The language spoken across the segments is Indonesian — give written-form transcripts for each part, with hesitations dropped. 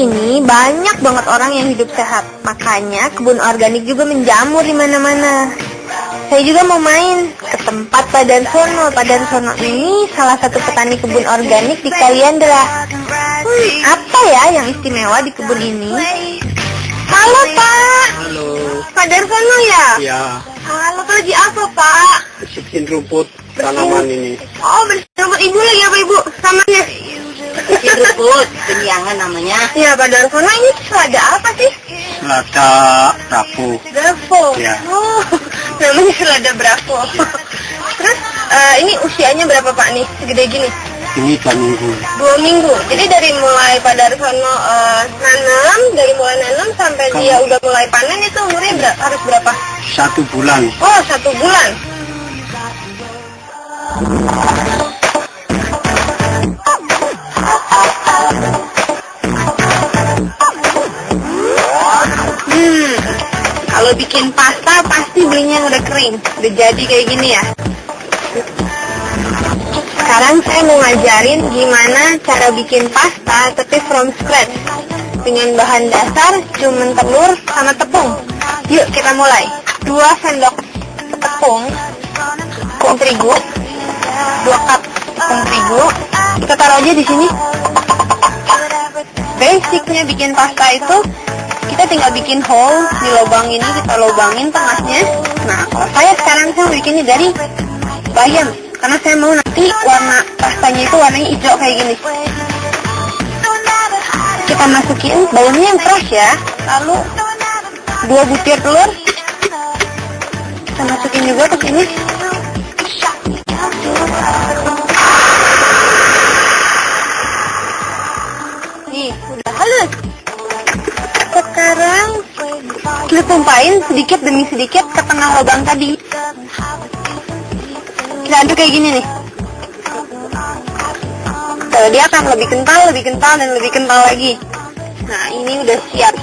ini banyak banget orang yang hidup sehat. Makanya kebun organik juga menjamur di mana-mana. Saya juga mau main ke tempat Pak Darsono. Pak Darsono ini salah satu petani kebun organik di Kaliandra. Apa ya yang istimewa di kebun ini? Halo Pak. Halo. Pak Darsono ya? Ya, Halo, lagi apa Pak? bersihin rumput tanaman ini. Oh, bersihin rumput. Ibu lagi apa Ibu? Samanya? Bersihin rumput, penyiangan namanya. Ya Pak Darsono, ini selada apa sih? Selada Bravo. Bravo. Ya. Oh, namanya selada Bravo. Terus ini usianya berapa Pak nih? Segede gini? Ini 2 minggu. 2 minggu. Jadi dari mulai Pak Darsono nanam, dari mulai nanam sampai dia udah mulai panen itu umurnya harus berapa? 1 bulan. Oh, 1 bulan. Kalau bikin pasta pasti belinya yang udah kering, udah jadi kayak gini ya. Sekarang saya mau ngajarin gimana cara bikin pasta tapi from scratch. Dengan bahan dasar cuma telur sama tepung. Yuk kita mulai. 2 sendok tepung terigu, 2 cup tepung terigu. Kita taruh aja di sini. Basicnya bikin pasta itu kita tinggal bikin hole di lubang ini, kita lubangin tengahnya. Nah, kalau saya sekarang bikinnya dari bayam, karena saya mau nanti warna pastanya itu warnanya hijau kayak gini. Kita masukin bayamnya yang fresh ya. Lalu 2 butir telur kita masukin juga ke sini. Nih, udah halus. Sekarang kita tumpahin sedikit demi sedikit ke tengah lubang tadi. Kita aduk kayak gini nih. Tuh, dia akan lebih kental, dan lebih kental lagi. Nah, ini udah siap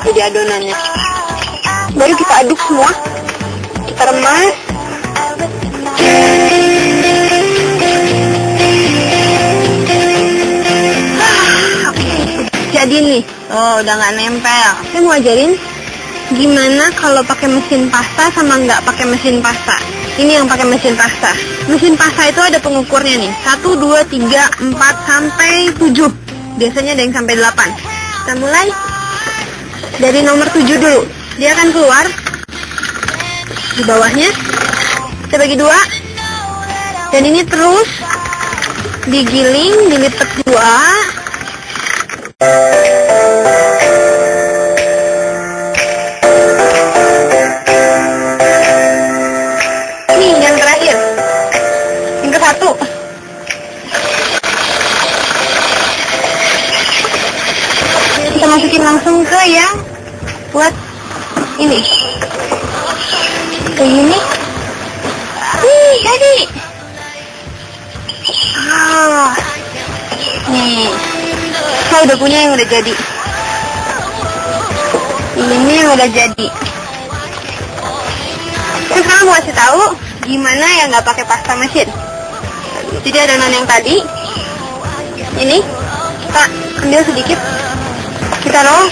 jadi adonannya. Baru kita aduk semua. Kita remas. Jadi nih, oh udah nggak nempel. Saya mau ajarin gimana kalau pakai mesin pasta sama nggak pakai mesin pasta. Ini yang pakai mesin pasta. Mesin pasta itu ada pengukurnya nih. 1, 2, 3, 4 sampai 7. Biasanya ada yang sampai 8. Kita mulai dari nomor 7 dulu. Dia akan keluar di bawahnya. Kita bagi 2. Dan ini terus digiling, dilipat 2. Ini yang terakhir, yang ke-1. Kita masukin langsung ke yang buat ini. Kayak gini. Jadi. Nih. Saya udah punya yang udah jadi. Ini yang udah jadi. Terus sekarang mau kasih tahu gimana yang nggak pakai pasta mesin. Jadi adonan yang tadi, ini kita ambil sedikit, kita roll.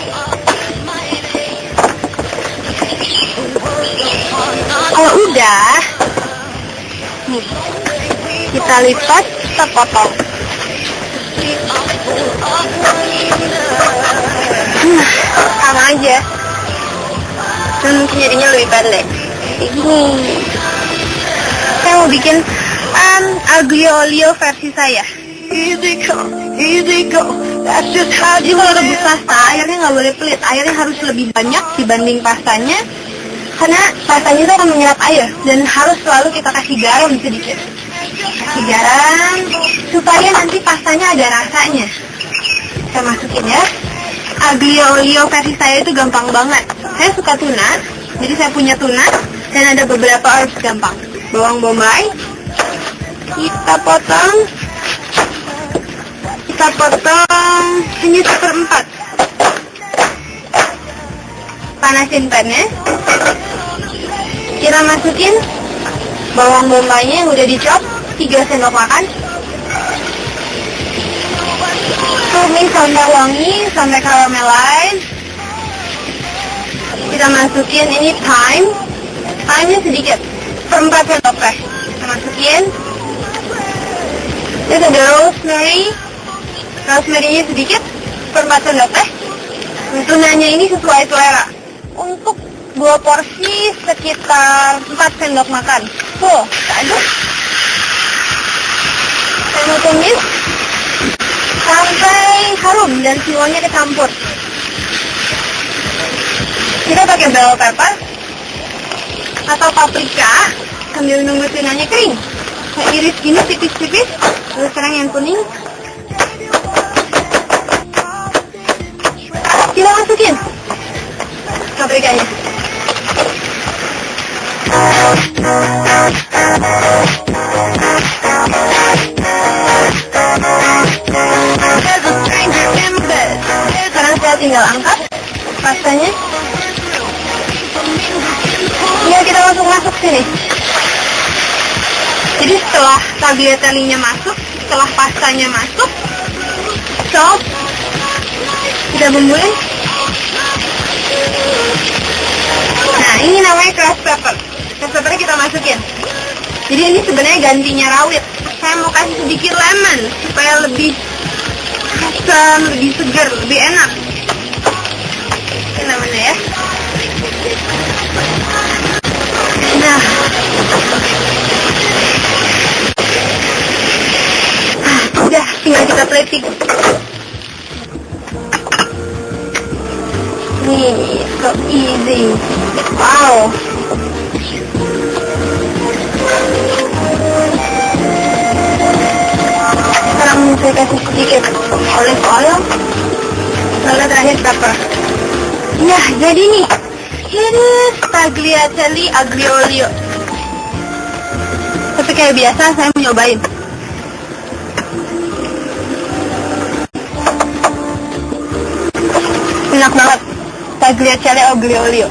Kalau udah, nih kita lipat, kita potong. Sama aja. Dan mungkin jadinya lebih pendek. Kayak gini. Saya mau bikin aglio olio versi saya. Jadi kalau rebus pasta, airnya nggak boleh pelit. Airnya harus lebih banyak dibanding pastanya. Karena pastanya itu akan menyerap air. Dan harus selalu kita kasih garam sedikit. Kasih garam supaya nanti pastanya ada rasanya. Saya masukin ya. Aglio olio versi saya itu gampang banget. Saya suka tuna, jadi saya punya tuna dan ada beberapa herbs gampang. Bawang bombay, kita potong hanya 1/4. Panasin pannya. Kita masukin bawang bombaynya yang udah dicop 3 sendok makan. Tumis Ini sampai wangi, sampai caramelize. Kita masukin ini thyme. Thyme-nya sedikit, 1/4 sendok teh. Kita masukin. Terus ada rosemary. Rosemary-nya sedikit, 1/4 sendok teh. Tunanya ini sesuai selera. Untuk 2 porsi sekitar 4 sendok makan. Tuh, kita aduk. Saya mau tumis sampai harum dan semuanya kecampur. Kita pakai bell pepper atau paprika sambil nunggu tunanya kering. Saya iris gini tipis-tipis, terus sekarang yang kuning. Kita masukin paprikanya. Sekarang saya tinggal angkat pastanya. Ya, kita masuk sini. Jadi setelah tagliatelle-nya masuk, setelah pastanya masuk, salt, kita bumbuin. Nah, ini namanya crushed pepper. Crushed peppernya kita masukin. Jadi ini sebenarnya gantinya rawit. Saya mau kasih sedikit lemon supaya lebih asam, lebih segar, lebih enak. Ini namanya ya. Nah, udah tinggal kita plating. Nih, so easy. Wow. Sekarang saya kasih sedikit olive oil, lalu terakhir pepper. Ya, jadi nih, ini tagliatelle aglio olio. Tapi kayak biasa, saya mau nyobain. Enak banget, tagliatelle aglio olio.